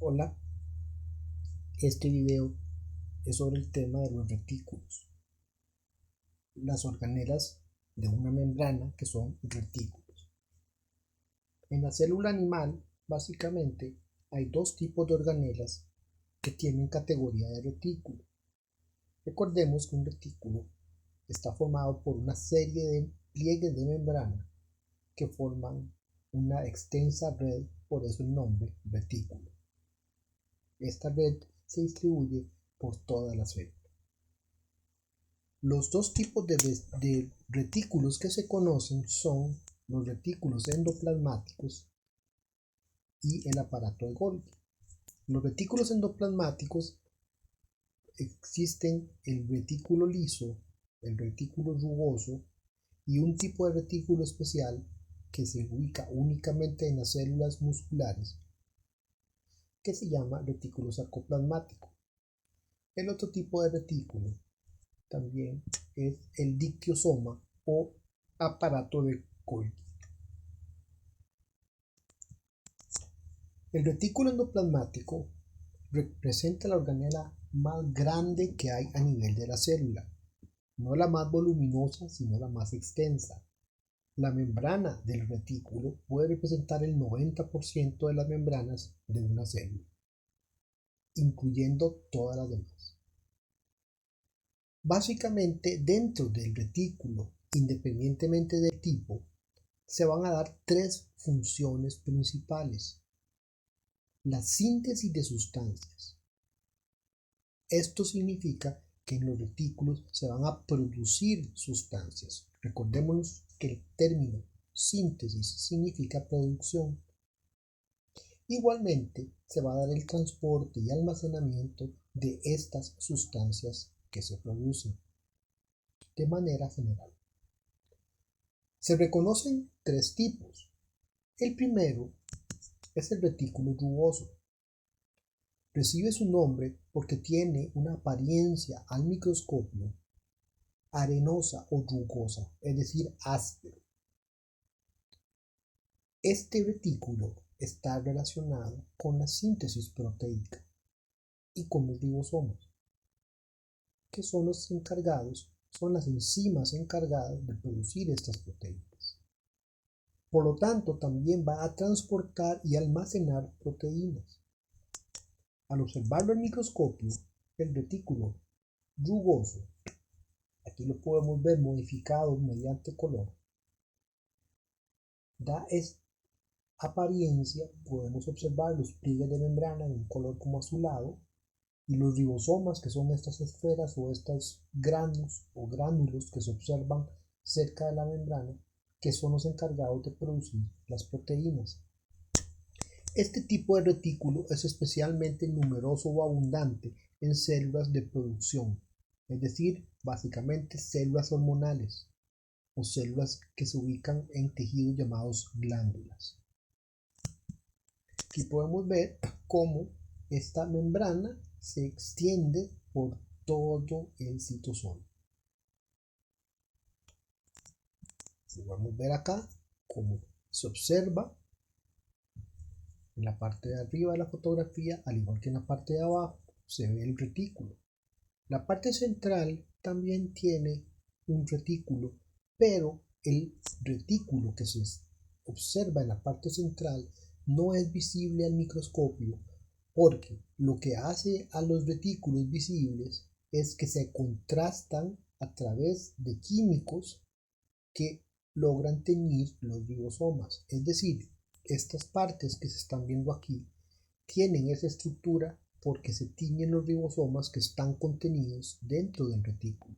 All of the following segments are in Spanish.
Hola, este video es sobre el tema de los retículos, las organelas de una membrana que son retículos. En la célula animal, básicamente, hay dos tipos de organelas que tienen categoría de retículo. Recordemos que un retículo está formado por una serie de pliegues de membrana que forman una extensa red, por eso el nombre retículo. Esta red se distribuye por toda la célula. Los dos tipos de retículos que se conocen son los retículos endoplasmáticos y el aparato de Golgi. Los retículos endoplasmáticos existen el retículo liso, el retículo rugoso y un tipo de retículo especial que se ubica únicamente en las células musculares que se llama retículo sarcoplasmático. El otro tipo de retículo también es el dictiosoma o aparato de Golgi. El retículo endoplasmático representa la organela más grande que hay a nivel de la célula, no la más voluminosa, sino la más extensa. La membrana del retículo puede representar el 90% de las membranas de una célula, incluyendo todas las demás. Básicamente, dentro del retículo, independientemente del tipo, se van a dar tres funciones principales. La síntesis de sustancias. Esto significa que en los retículos se van a producir sustancias. Recordemos que el término síntesis significa producción. Igualmente, se va a dar el transporte y almacenamiento de estas sustancias que se producen de manera general. Se reconocen tres tipos. El primero es el retículo rugoso. Recibe su nombre porque tiene una apariencia al microscopio arenosa o rugosa, es decir, áspero. Este retículo está relacionado con la síntesis proteica y con los ribosomas, que son los encargados, son las enzimas encargadas de producir estas proteínas. Por lo tanto, también va a transportar y almacenar proteínas. Al observarlo en microscopio, el retículo rugoso, aquí lo podemos ver modificado mediante color, da esta apariencia. Podemos observar los pliegues de membrana en un color como azulado y los ribosomas, que son estas esferas o estos granos o gránulos que se observan cerca de la membrana, que son los encargados de producir las proteínas. Este tipo de retículo es especialmente numeroso o abundante en células de producción, es decir, básicamente células hormonales o células que se ubican en tejidos llamados glándulas. Aquí podemos ver cómo esta membrana se extiende por todo el citosol. Podemos ver acá cómo se observa en la parte de arriba de la fotografía, al igual que en la parte de abajo, se ve el retículo. La parte central también tiene un retículo, pero el retículo que se observa en la parte central no es visible al microscopio, porque lo que hace a los retículos visibles es que se contrastan a través de químicos que logran teñir los ribosomas. Es decir, estas partes que se están viendo aquí tienen esa estructura porque se tiñen los ribosomas que están contenidos dentro del retículo.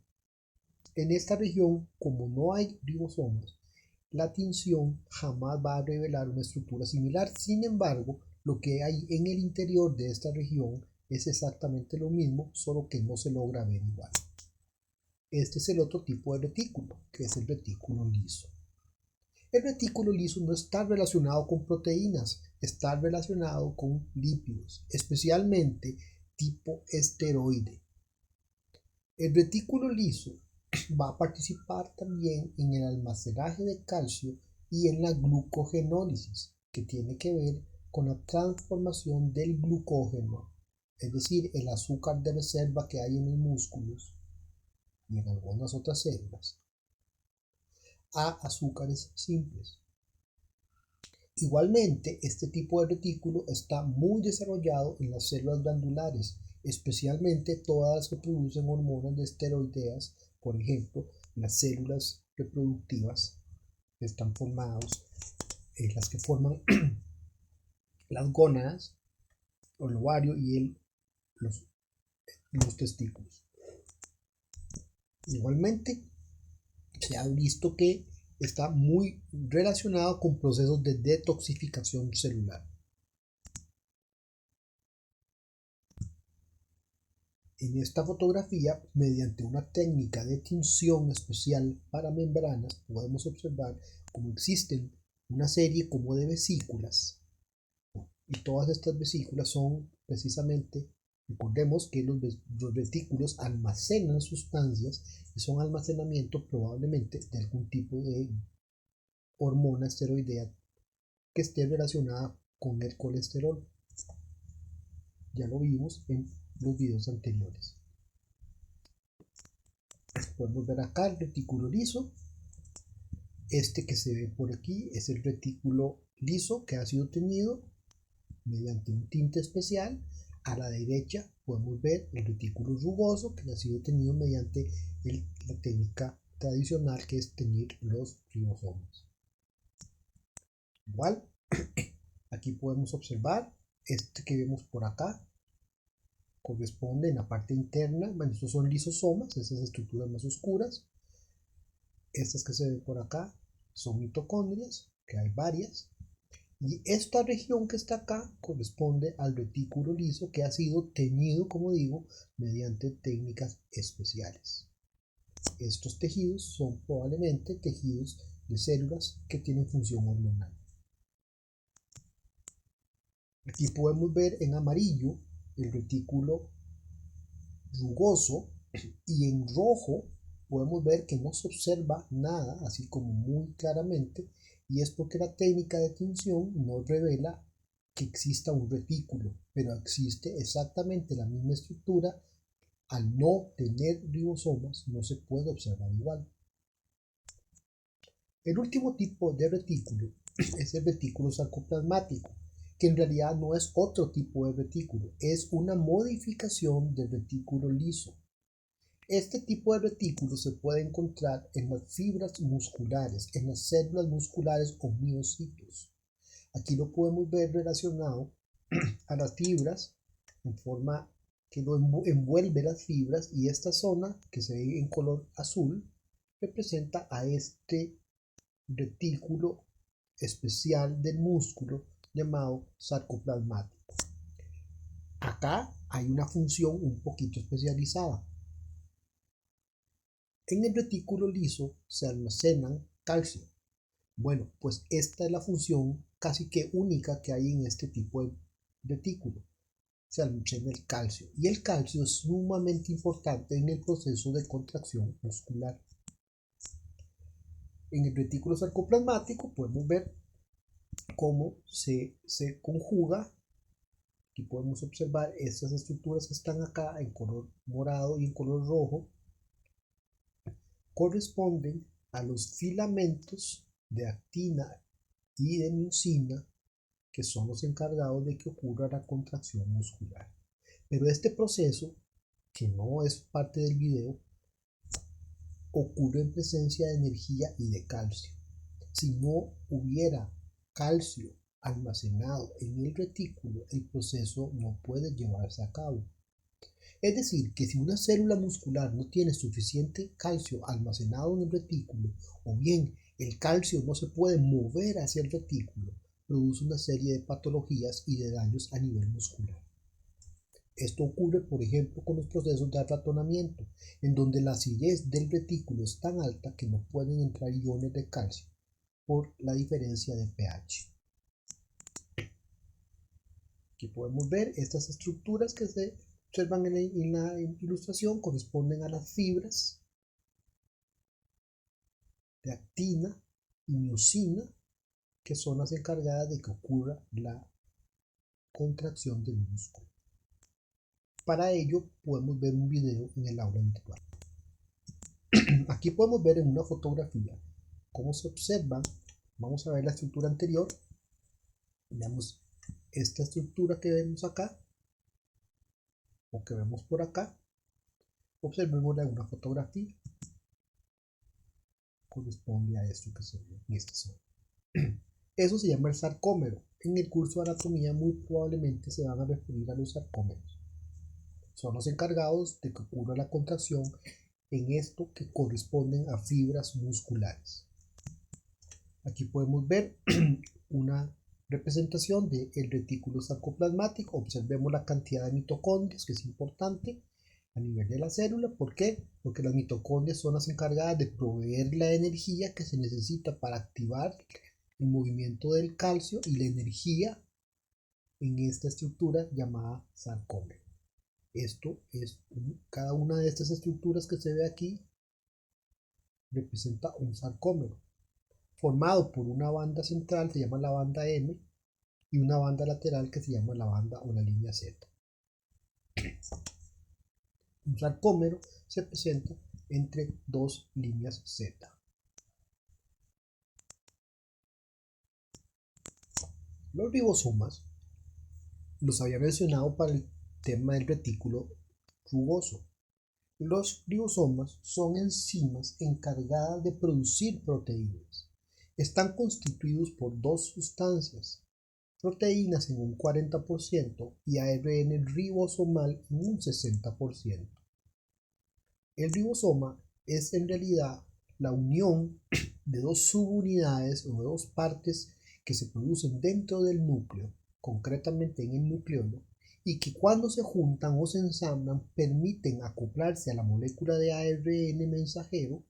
En esta región, como no hay ribosomas, la tinción jamás va a revelar una estructura similar. Sin embargo, lo que hay en el interior de esta región es exactamente lo mismo, solo que no se logra ver igual. Este es el otro tipo de retículo, que es el retículo liso. El retículo liso no está relacionado con proteínas, está relacionado con lípidos, especialmente tipo esteroide. El retículo liso va a participar también en el almacenaje de calcio y en la glucogenólisis, que tiene que ver con la transformación del glucógeno, es decir, el azúcar de reserva que hay en los músculos y en algunas otras células, a azúcares simples. Igualmente, este tipo de retículo está muy desarrollado en las células glandulares, especialmente todas las que producen hormonas de esteroideas, por ejemplo, las células reproductivas que están formadas, las que forman las gónadas, el ovario y los testículos. Igualmente, se ha visto que está muy relacionado con procesos de detoxificación celular. En esta fotografía, mediante una técnica de tinción especial para membranas, podemos observar cómo existen una serie como de vesículas, y todas estas vesículas son precisamente, recordemos que los retículos almacenan sustancias y son almacenamiento probablemente de algún tipo de hormona esteroidea que esté relacionada con el colesterol. Ya lo vimos en los videos anteriores. Podemos ver acá el retículo liso. Este que se ve por aquí es el retículo liso que ha sido teñido mediante un tinte especial. A la derecha podemos ver el retículo rugoso que ha sido teñido mediante la técnica tradicional, que es teñir los ribosomas. Igual, aquí podemos observar este que vemos por acá. Corresponde en la parte interna, bueno, estos son lisosomas, esas estructuras más oscuras. Estas que se ven por acá son mitocondrias, que hay varias. Y esta región que está acá corresponde al retículo liso, que ha sido teñido, como digo, mediante técnicas especiales. Estos tejidos son probablemente tejidos de células que tienen función hormonal. Aquí podemos ver en amarillo el retículo rugoso, y en rojo podemos ver que no se observa nada, así como muy claramente, y es porque la técnica de tinción no revela que exista un retículo, pero existe exactamente la misma estructura. Al no tener ribosomas no se puede observar igual. El último tipo de retículo es el retículo sarcoplasmático, que en realidad no es otro tipo de retículo, es una modificación del retículo liso. Este tipo de retículo se puede encontrar en las fibras musculares, en las células musculares o miocitos. Aquí lo podemos ver relacionado a las fibras en forma que lo envuelve las fibras, y esta zona que se ve en color azul representa a este retículo especial del músculo llamado sarcoplasmático. Acá hay una función un poquito especializada. En el retículo liso se almacenan calcio. Bueno, pues esta es la función casi que única que hay en este tipo de retículo. Se almacena el calcio, y el calcio es sumamente importante en el proceso de contracción muscular. En el retículo sarcoplasmático podemos ver cómo se conjuga. Aquí podemos observar estas estructuras que están acá en color morado y en color rojo. Corresponden a los filamentos de actina y de miosina, que son los encargados de que ocurra la contracción muscular. Pero este proceso, que no es parte del video, ocurre en presencia de energía y de calcio. Si no hubiera calcio almacenado en el retículo, el proceso no puede llevarse a cabo. Es decir, que si una célula muscular no tiene suficiente calcio almacenado en el retículo, o bien el calcio no se puede mover hacia el retículo, produce una serie de patologías y de daños a nivel muscular. Esto ocurre, por ejemplo, con los procesos de arratonamiento, en donde la acidez del retículo es tan alta que no pueden entrar iones de calcio por la diferencia de pH. Aquí podemos ver estas estructuras que se observan en la ilustración, corresponden a las fibras de actina y miosina, que son las encargadas de que ocurra la contracción del músculo. Para ello podemos ver un video en el aula virtual. Aquí podemos ver en una fotografía cómo se observan. Vamos a ver la estructura anterior. Veamos esta estructura que vemos acá o que vemos por acá. Observémosla en una fotografía. Corresponde a esto que se ve en esta zona. Eso se llama el sarcómero. En el curso de anatomía muy probablemente se van a referir a los sarcómeros. Son los encargados de que ocurra la contracción en esto que corresponden a fibras musculares. Aquí podemos ver una representación del retículo sarcoplasmático. Observemos la cantidad de mitocondrias, que es importante a nivel de la célula. ¿Por qué? Porque las mitocondrias son las encargadas de proveer la energía que se necesita para activar el movimiento del calcio y la energía en esta estructura llamada sarcómero. Esto es cada una de estas estructuras que se ve aquí representa un sarcómero formado por una banda central, se llama la banda M, y una banda lateral que se llama la banda o la línea Z. Un sarcómero se presenta entre dos líneas Z. Los ribosomas los había mencionado para el tema del retículo rugoso. Los ribosomas son enzimas encargadas de producir proteínas. Están constituidos por dos sustancias, proteínas en un 40% y ARN ribosomal en un 60%. El ribosoma es en realidad la unión de dos subunidades o de dos partes que se producen dentro del núcleo, concretamente en el nucleolo, y que cuando se juntan o se ensamblan permiten acoplarse a la molécula de ARN mensajero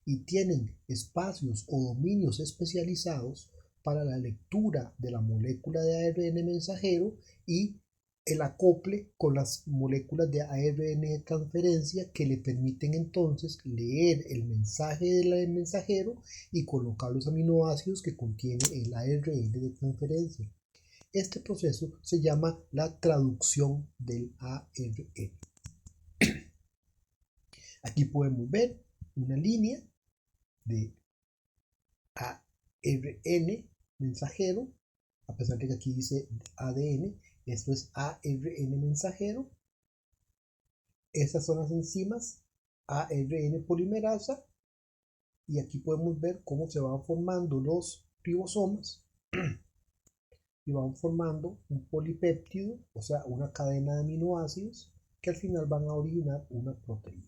y tienen espacios o dominios especializados para la lectura de la molécula de ARN mensajero y el acople con las moléculas de ARN de transferencia que le permiten entonces leer el mensaje del mensajero y colocar los aminoácidos que contiene el ARN de transferencia. Este proceso se llama la traducción del ARN. Aquí podemos ver una línea de ARN mensajero, a pesar de que aquí dice ADN, esto es ARN mensajero. Estas son las enzimas ARN polimerasa y aquí podemos ver cómo se van formando los ribosomas y van formando un polipéptido, o sea, una cadena de aminoácidos que al final van a originar una proteína.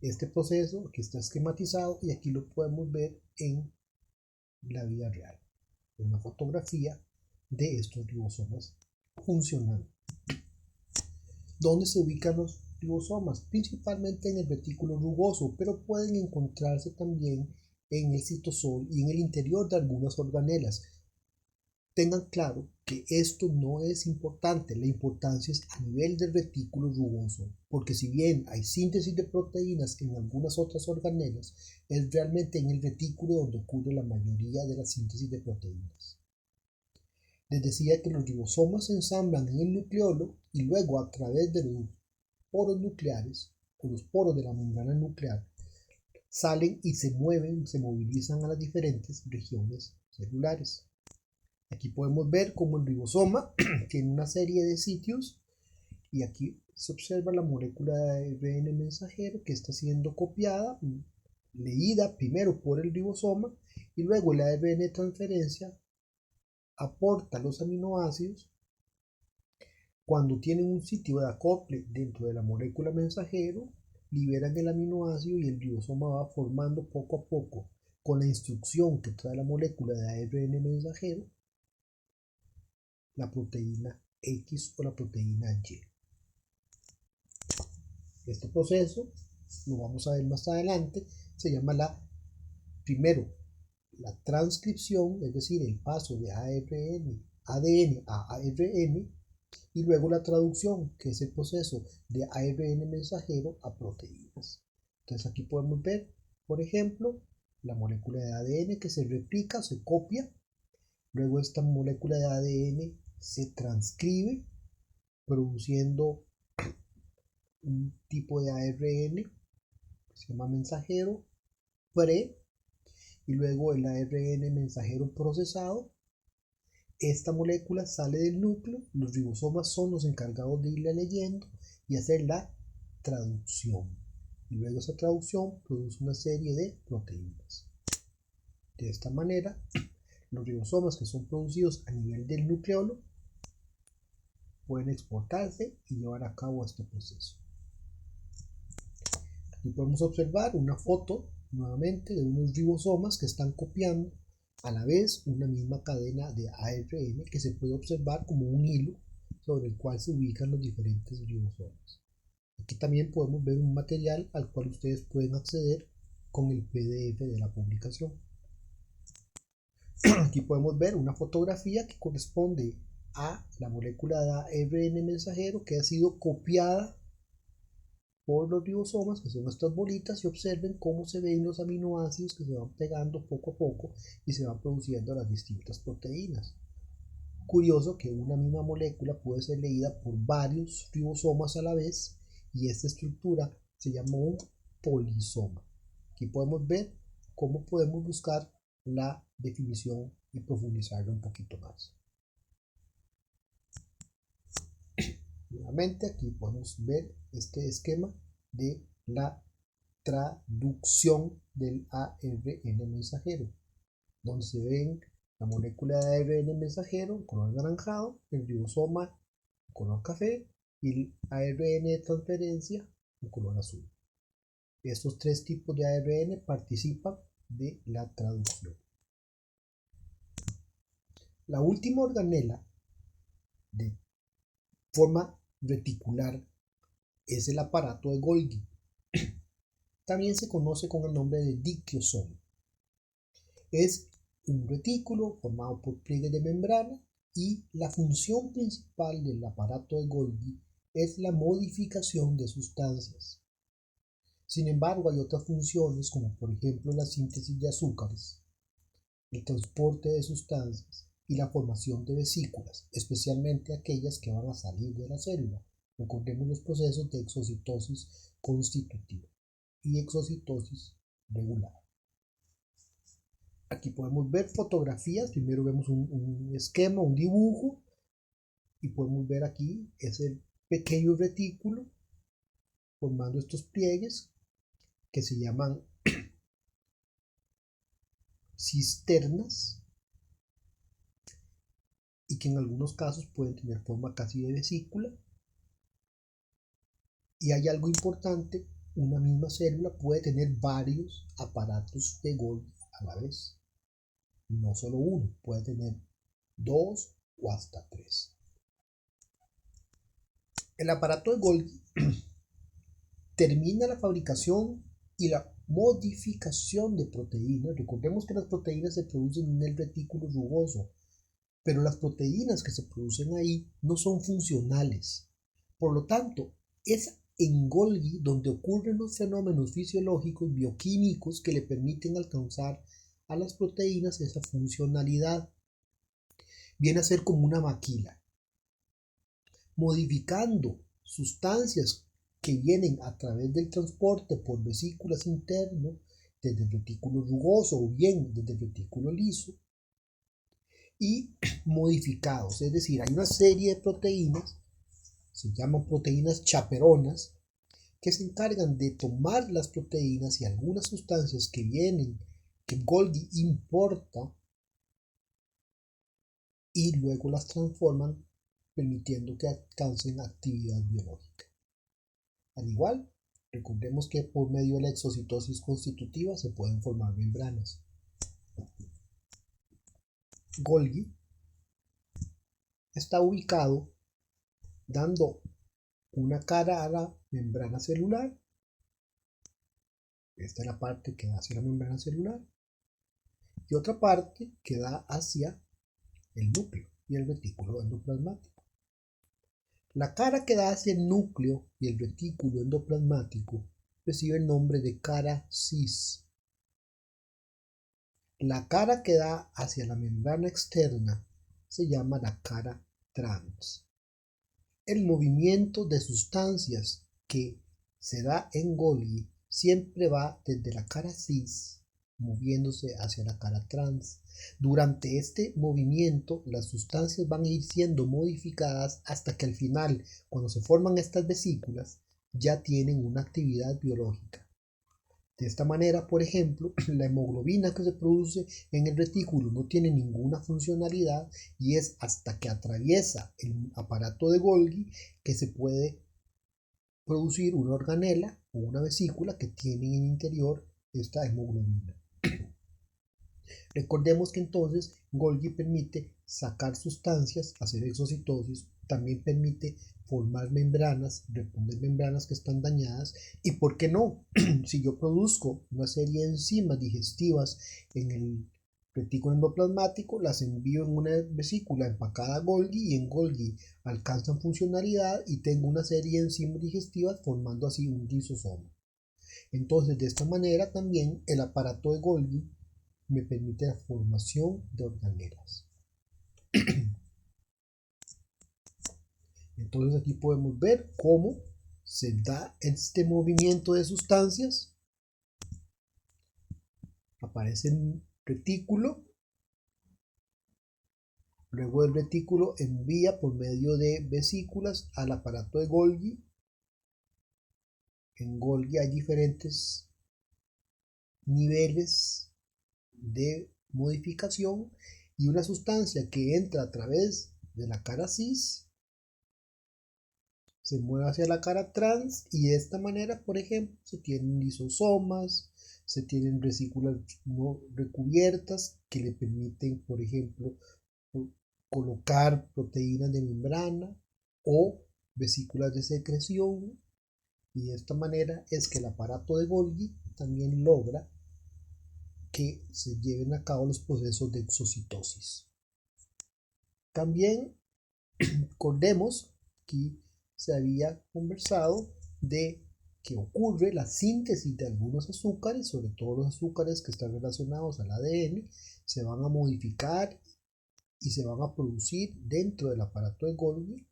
Este proceso aquí está esquematizado y aquí lo podemos ver en la vida real, una fotografía de estos ribosomas funcionando. ¿Dónde se ubican los ribosomas? Principalmente en el retículo rugoso, pero pueden encontrarse también en el citosol y en el interior de algunas organelas. Tengan claro que esto no es importante, la importancia es a nivel del retículo rugoso, porque si bien hay síntesis de proteínas en algunas otras organelas, es realmente en el retículo donde ocurre la mayoría de la síntesis de proteínas. Les decía que los ribosomas se ensamblan en el nucleolo y luego a través de los poros nucleares o los poros de la membrana nuclear salen y se mueven, se movilizan a las diferentes regiones celulares. Aquí podemos ver cómo el ribosoma tiene una serie de sitios y aquí se observa la molécula de ARN mensajero que está siendo copiada, leída primero por el ribosoma y luego la ARN de transferencia aporta los aminoácidos. Cuando tienen un sitio de acople dentro de la molécula mensajero, liberan el aminoácido y el ribosoma va formando poco a poco, con la instrucción que trae la molécula de ARN mensajero, la proteína X o la proteína Y. Este proceso, lo vamos a ver más adelante, se llama primero la transcripción, es decir, el paso de ADN a ARN, y luego la traducción, que es el proceso de ARN mensajero a proteínas. Entonces aquí podemos ver, por ejemplo, la molécula de ADN que se replica, se copia, luego esta molécula de ADN se transcribe produciendo un tipo de ARN que se llama mensajero pre, y luego el ARN mensajero procesado. Esta molécula sale del núcleo, los ribosomas son los encargados de irla leyendo y hacer la traducción. Y luego esa traducción produce una serie de proteínas. De esta manera, los ribosomas que son producidos a nivel del nucleolo pueden exportarse y llevar a cabo este proceso. Aquí podemos observar una foto nuevamente de unos ribosomas que están copiando a la vez una misma cadena de ARN que se puede observar como un hilo sobre el cual se ubican los diferentes ribosomas. Aquí también podemos ver un material al cual ustedes pueden acceder con el PDF de la publicación. Aquí podemos ver una fotografía que corresponde a la molécula de ARN mensajero que ha sido copiada por los ribosomas, que son estas bolitas, y observen cómo se ven los aminoácidos que se van pegando poco a poco y se van produciendo las distintas proteínas. Curioso que una misma molécula puede ser leída por varios ribosomas a la vez, y esta estructura se llama un polisoma. Aquí podemos ver cómo podemos buscar la definición y profundizarla un poquito más. Nuevamente aquí podemos ver este esquema de la traducción del ARN mensajero, donde se ven la molécula de ARN mensajero en color anaranjado, el ribosoma en color café y el ARN de transferencia en color azul. Estos tres tipos de ARN participan de la traducción. La última organela de forma reticular es el aparato de Golgi. También se conoce con el nombre de dictiosoma. Es un retículo formado por pliegues de membrana y la función principal del aparato de Golgi es la modificación de sustancias. Sin embargo, hay otras funciones como por ejemplo la síntesis de azúcares, el transporte de sustancias y la formación de vesículas, especialmente aquellas que van a salir de la célula. Recordemos los procesos de exocitosis constitutiva y exocitosis regular. Aquí podemos ver fotografías, primero vemos un esquema, un dibujo, y podemos ver aquí ese pequeño retículo formando estos pliegues que se llaman cisternas y que en algunos casos pueden tener forma casi de vesícula. Y hay algo importante, una misma célula puede tener varios aparatos de Golgi a la vez. No solo uno, puede tener 2 o hasta 3. El aparato de Golgi termina la fabricación y la modificación de proteínas. Recordemos que las proteínas se producen en el retículo rugoso, pero las proteínas que se producen ahí no son funcionales. Por lo tanto, es en Golgi donde ocurren los fenómenos fisiológicos bioquímicos que le permiten alcanzar a las proteínas esa funcionalidad. Viene a ser como una maquila, modificando sustancias que vienen a través del transporte por vesículas internas desde el retículo rugoso o bien desde el retículo liso, y modificados, es decir, hay una serie de proteínas, se llaman proteínas chaperonas, que se encargan de tomar las proteínas y algunas sustancias que vienen, que Golgi importa, y luego las transforman, permitiendo que alcancen actividad biológica. Al igual, recordemos que por medio de la exocitosis constitutiva se pueden formar membranas. Golgi está ubicado dando una cara a la membrana celular. Esta es la parte que da hacia la membrana celular. Y otra parte que da hacia el núcleo y el retículo endoplasmático. La cara que da hacia el núcleo y el retículo endoplasmático recibe el nombre de cara cis. La cara que da hacia la membrana externa se llama la cara trans. El movimiento de sustancias que se da en Golgi siempre va desde la cara cis moviéndose hacia la cara trans. Durante este movimiento las sustancias van a ir siendo modificadas hasta que al final, cuando se forman estas vesículas, ya tienen una actividad biológica. De esta manera, por ejemplo, la hemoglobina que se produce en el retículo no tiene ninguna funcionalidad y es hasta que atraviesa el aparato de Golgi que se puede producir una organela o una vesícula que tiene en el interior esta hemoglobina. Recordemos que entonces Golgi permite sacar sustancias, hacer exocitosis, también permite formar membranas, reponer membranas que están dañadas y, ¿por qué no? Si yo produzco una serie de enzimas digestivas en el retículo endoplasmático, las envío en una vesícula empacada a Golgi y en Golgi alcanzan funcionalidad y tengo una serie de enzimas digestivas formando así un lisosoma. Entonces, de esta manera también el aparato de Golgi me permite la formación de organelas. Entonces aquí podemos ver cómo se da este movimiento de sustancias. Aparece el retículo. Luego el retículo envía por medio de vesículas al aparato de Golgi. En Golgi hay diferentes niveles de modificación y una sustancia que entra a través de la cara cis se mueve hacia la cara trans y de esta manera, por ejemplo, se tienen lisosomas, se tienen vesículas no recubiertas que le permiten, por ejemplo, colocar proteínas de membrana o vesículas de secreción, y de esta manera es que el aparato de Golgi también logra que se lleven a cabo los procesos de exocitosis. También recordemos que se había conversado de que ocurre la síntesis de algunos azúcares, sobre todo los azúcares que están relacionados al ADN, se van a modificar y se van a producir dentro del aparato de Golgi,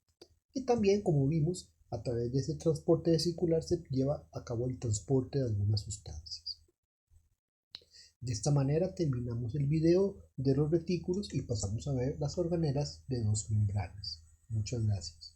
y también, como vimos, a través de ese transporte vesicular se lleva a cabo el transporte de algunas sustancias. De esta manera terminamos el video de los retículos y pasamos a ver las organelas de dos membranas. Muchas gracias.